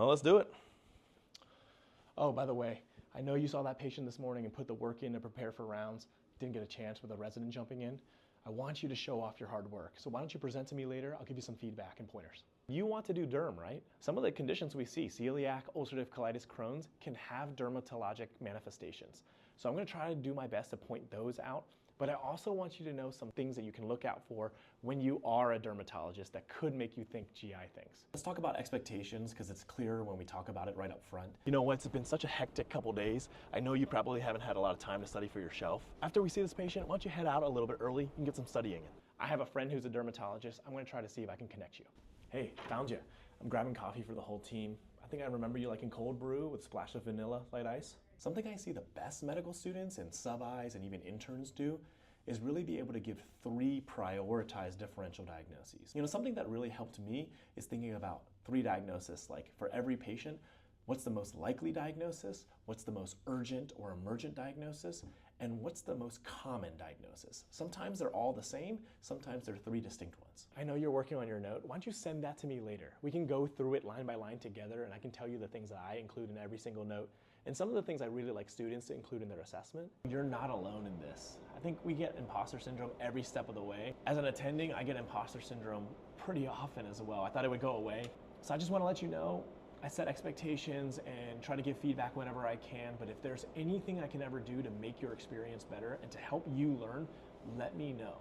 let's do it. Oh, by the way, I know you saw that patient this morning and put the work in to prepare for rounds. Didn't get a chance with a resident jumping in. I want you to show off your hard work. So why don't you present to me later? I'll give you some feedback and pointers. You want to do derm, right? Some of the conditions we see, celiac, ulcerative colitis, Crohn's, can have dermatologic manifestations. So I'm gonna try to do my best to point those out, but I also want you to know some things that you can look out for when you are a dermatologist that could make you think GI things. Let's talk about expectations, because it's clearer when we talk about it right up front. You know what, it's been such a hectic couple days. I know you probably haven't had a lot of time to study for your shelf. After we see this patient, why don't you head out a little bit early and get some studying in. I have a friend who's a dermatologist. I'm gonna try to see if I can connect you. Hey, found you. I'm grabbing coffee for the whole team. I think I remember you liking cold brew with a splash of vanilla, light ice. Something I see the best medical students and sub-Is and even interns do is really be able to give 3 prioritized differential diagnoses. You know, something that really helped me is thinking about 3 diagnoses, like for every patient, what's the most likely diagnosis, what's the most urgent or emergent diagnosis, and what's the most common diagnosis. Sometimes they're all the same, sometimes they're 3 distinct ones. I know you're working on your note. Why don't you send that to me later? We can go through it line by line together, and I can tell you the things that I include in every single note, and some of the things I really like students to include in their assessment. You're not alone in this. I think we get imposter syndrome every step of the way. As an attending, I get imposter syndrome pretty often as well. I thought it would go away. So I just want to let you know, I set expectations and try to give feedback whenever I can, but if there's anything I can ever do to make your experience better and to help you learn, let me know.